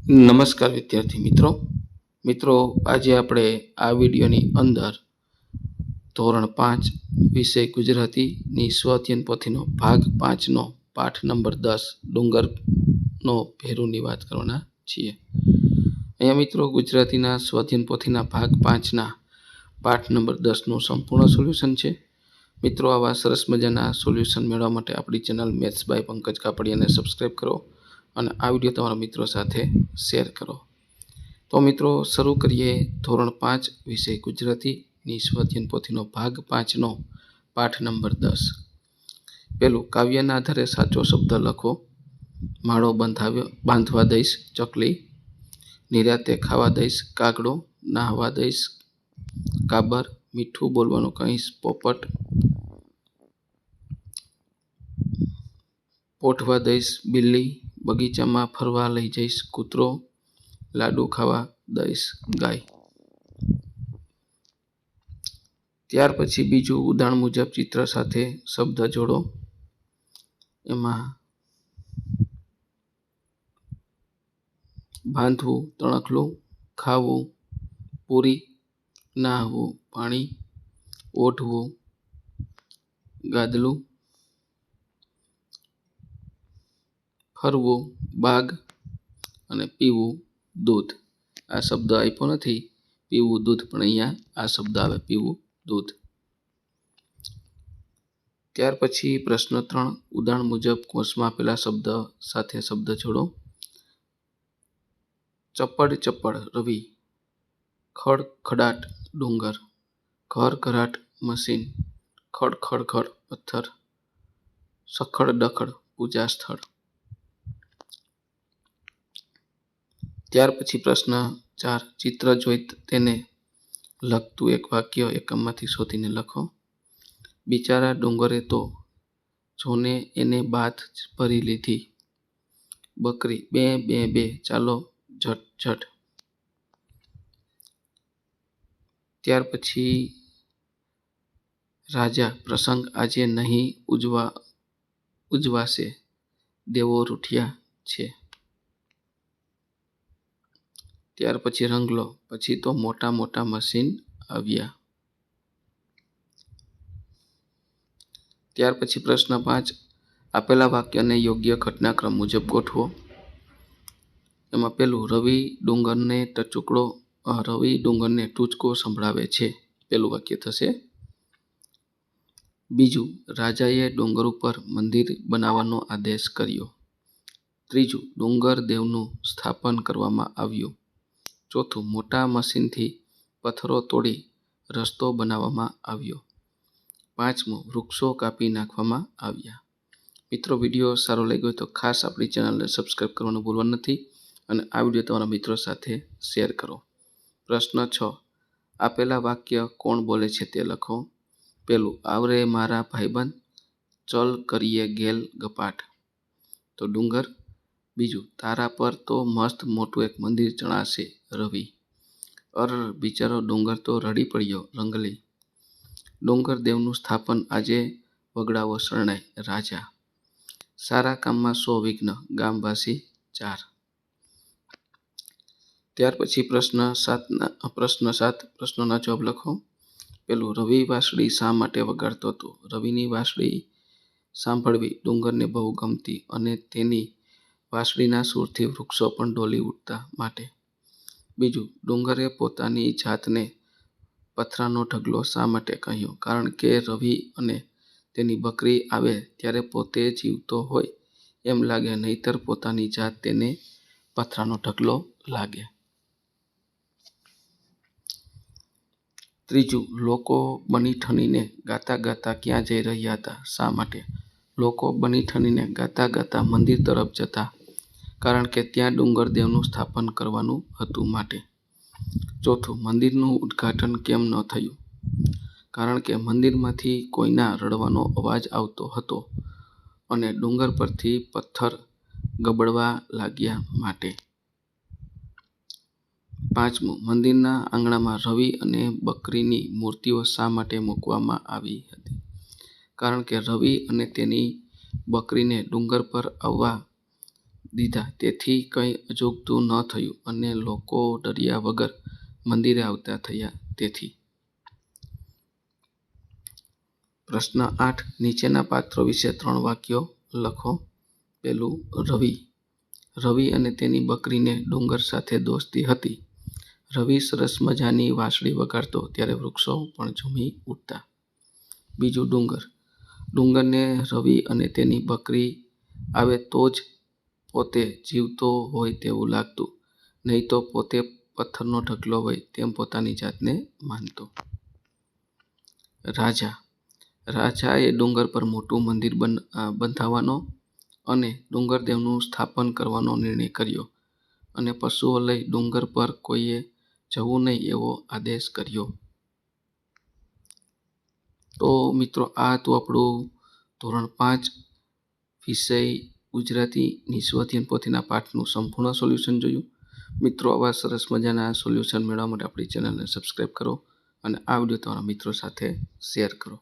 નમસ્કાર વિદ્યાર્થી મિત્રો આજે આપણે આ વિડીયોની અંદર ધોરણ 5 વિષય ગુજરાતીની સ્વઅધ્યયન પોથીનો ભાગ 5નો પાઠ નંબર 10 ડુંગરનો ભેરુની વાત કરવાના છીએ। અહીંયા મિત્રો ગુજરાતીના સ્વઅધ્યયન પોથીના ભાગ 5ના પાઠ નંબર 10નું સંપૂર્ણ સોલ્યુશન છે। મિત્રો આવા સરસ મજાના સોલ્યુશન મેળવવા માટે આપણી ચેનલ મેથ્સ બાય પંકજ કાપડિયાને સબસ્ક્રાઈબ કરો અને આ વિડીયો તમારા મિત્રો સાથે શેર કરો। તો મિત્રો શરૂ કરીએ ધોરણ 5 વિષય ગુજરાતીની સ્વઅધ્યયન પોથીનો ભાગ 5નો પાઠ નંબર 10। પહેલું, કાવ્યના આધારે સાચો શબ્દ લખો। માળો બાંધવા દઈશ ચકલી, નિરાતે ખાવા દઈશ કાગડો, નાહવા દઈશ કાબર, મીઠું બોલવાનું કહીશ પોપટ, પોઠવા દઈશ બિલ્લી, બગીચામાં ફરવા લઈ જઈશ કૂતરો, લાડુ ખાવા દઈશ ગાય। ત્યાર પછી બીજું, ઉદાહરણ મુજબ ચિત્ર સાથે શબ્દ જોડો। એમાં બાંધવું તણખલું, ખાવું પૂરી, નાહવું પાણી, ઓઢવું ગાદલું, ફરવું બાગ અને પીવું દૂધ। આ શબ્દ આપ્યો નથી પીવું દૂધ, પણ અહીંયા આ શબ્દ આવે પીવું દૂધ। ત્યાર પછી પ્રશ્ન 3, ઉદાહરણ મુજબ કૌંસમાં આપેલા શબ્દ સાથે શબ્દ જોડો। ચપ્પડ ચપ્પડ રવિ, ખડખડાટ ડુંગર, ઘરઘરાટ મશીન, ખડ ખડ ખડ પથ્થર, સખડ દખડ પૂજા સ્થળ। ત્યાર પછી પ્રશ્ન 4, ચિત્ર જોઈ તેને લગતું એક વાક્ય એકમમાંથી શોધીને લખો। બિચારા ડુંગરે તો જોને એને બાથ ભરી લીધી, બકરી બે બે બે ચાલો ઝટ ઝટ। ત્યાર પછી રાજા, પ્રસંગ આજે નહીં ઉજવાશે, દેવો રૂઠ્યા છે। ત્યાર પછી રંગલો, પછી તો મોટા મોટા મશીન આવ્યા। ત્યાર પછી પ્રશ્ન 5, આપેલા વાક્યને યોગ્ય ઘટનાક્રમ મુજબ ગોઠવો। એમાં પહેલું, રવિ ડુંગરને ટૂચકો સંભળાવે છે, પહેલું વાક્ય થશે। બીજું, રાજાએ ડુંગર ઉપર મંદિર બનાવવાનો આદેશ કર્યો। ત્રીજું, ડુંગર દેવનું સ્થાપન કરવામાં આવ્યું। ચોથું, મોટા મશીનથી પથ્થરો તોડી રસ્તો બનાવવામાં આવ્યો। પાંચમું, વૃક્ષો કાપી નાખવામાં આવ્યા। મિત્રો વિડીયો સારો લાગ્યો હોય તો ખાસ આપણી ચેનલને સબસ્ક્રાઈબ કરવાનું ભૂલવાનું નથી અને આ વિડીયો તમારા મિત્રો સાથે શેર કરો। પ્રશ્ન 6, આપેલા વાક્ય કોણ બોલે છે તે લખો। પહેલું, આવરે મારા ભાઈબંધ, ચલ કરીએ ગેલ ગપાટ, તો ડુંગર। બીજું, તારા પર તો મસ્ત મોટું એક મંદિર ચણાશે, રવિ। બિચારો ડુંગર તો રડી પડ્યો, રંગલી। ડુંગર દેવનું સ્થાપન આજે વગડાવો શરણાઈ, રાજા। સારા કામમાં 100 વિઘ્ન, ગામવાસી 4। ત્યાર પછી પ્રશ્ન 7 પ્રશ્નોના જવાબ લખો। પેલું, રવિ વાંસળી શા માટે વગાડતો હતો? રવિની વાંસળી સાંભળવી ડુંગરને બહુ ગમતી અને તેની વાંસળીના સૂરથી વૃક્ષો પણ ડોલી ઉઠતા માટે। બીજું, ડુંગરે પોતાની જાતને પથરાનો ઢગલો શા માટે કહ્યો? કારણ કે રવિ અને તેની બકરી આવે ત્યારે પોતે જીવતો હોય એમ લાગે, નહીંતર પોતાની જાત તેને પથરાનો ઢગલો લાગે। ત્રીજું, લોકો બની ઠનીને ગાતા ગાતા ક્યાં જઈ રહ્યા હતા? શા માટે? લોકો બની ઠનીને ગાતા ગાતા મંદિર તરફ જતા, કારણ કે ત્યાં ડુંગર દેવનું સ્થાપન કરવાનું હતું માટે। ચોથું, મંદિરનું ઉદ્ઘાટન કેમ ન થયું? કારણ કે મંદિરમાંથી કોઈના રડવાનો અવાજ આવતો હતો અને ડુંગર પરથી પથ્થર ગબડવા લાગ્યા માટે। પાંચમું, મંદિરના આંગણામાં રવિ અને બકરીની મૂર્તિઓ શા માટે મૂકવામાં આવી હતી? કારણ કે રવિ અને તેની બકરીને ડુંગર પર આવવા દીધા, તેથી કંઈ અજુગતું ન થયું અને લોકો ડર્યા વગર મંદિરે આવતા થયા. તેથી પ્રશ્ન 8. નીચેના પાત્રો વિશે 3 વાક્યો લખો. પહેલું, રવિ. રવિ અને તેની બકરીને ડુંગર સાથે દોસ્તી હતી. રવિ સરસ મજાની વાંસળી વગાડતો ત્યારે વૃક્ષો પણ ઝૂમી ઉઠતા. બીજું, ડુંગર. ડુંગરને રવિ અને તેની બકરી આવે તો જ પોતે જીવતો હોય તેવું લાગતું, નહીં તો પોતે પથ્થરનો ઢગલો હોય તેમ પોતાની જાતને માનતો. રાજા. રાજાએ ડુંગર પર મોટું મંદિર બંધાવવાનો અને ડુંગરદેવનું સ્થાપન કરવાનો નિર્ણય કર્યો અને પશુઓ લઈ ડુંગર પર કોઈએ જવું નહીં એવો આદેશ કર્યો. તો મિત્રો, આ હતું આપણું ધોરણ 5 વિષય ગુજરાતીની સ્વાધ્યાયન પોથીના પાઠનું સંપૂર્ણ સોલ્યુશન જોયું. મિત્રો, આવા સરસ મજાના સોલ્યુશન મેળવવા માટે આપણી ચેનલને સબસ્ક્રાઈબ કરો અને આ વિડીયો તમારા મિત્રો સાથે શેર કરો.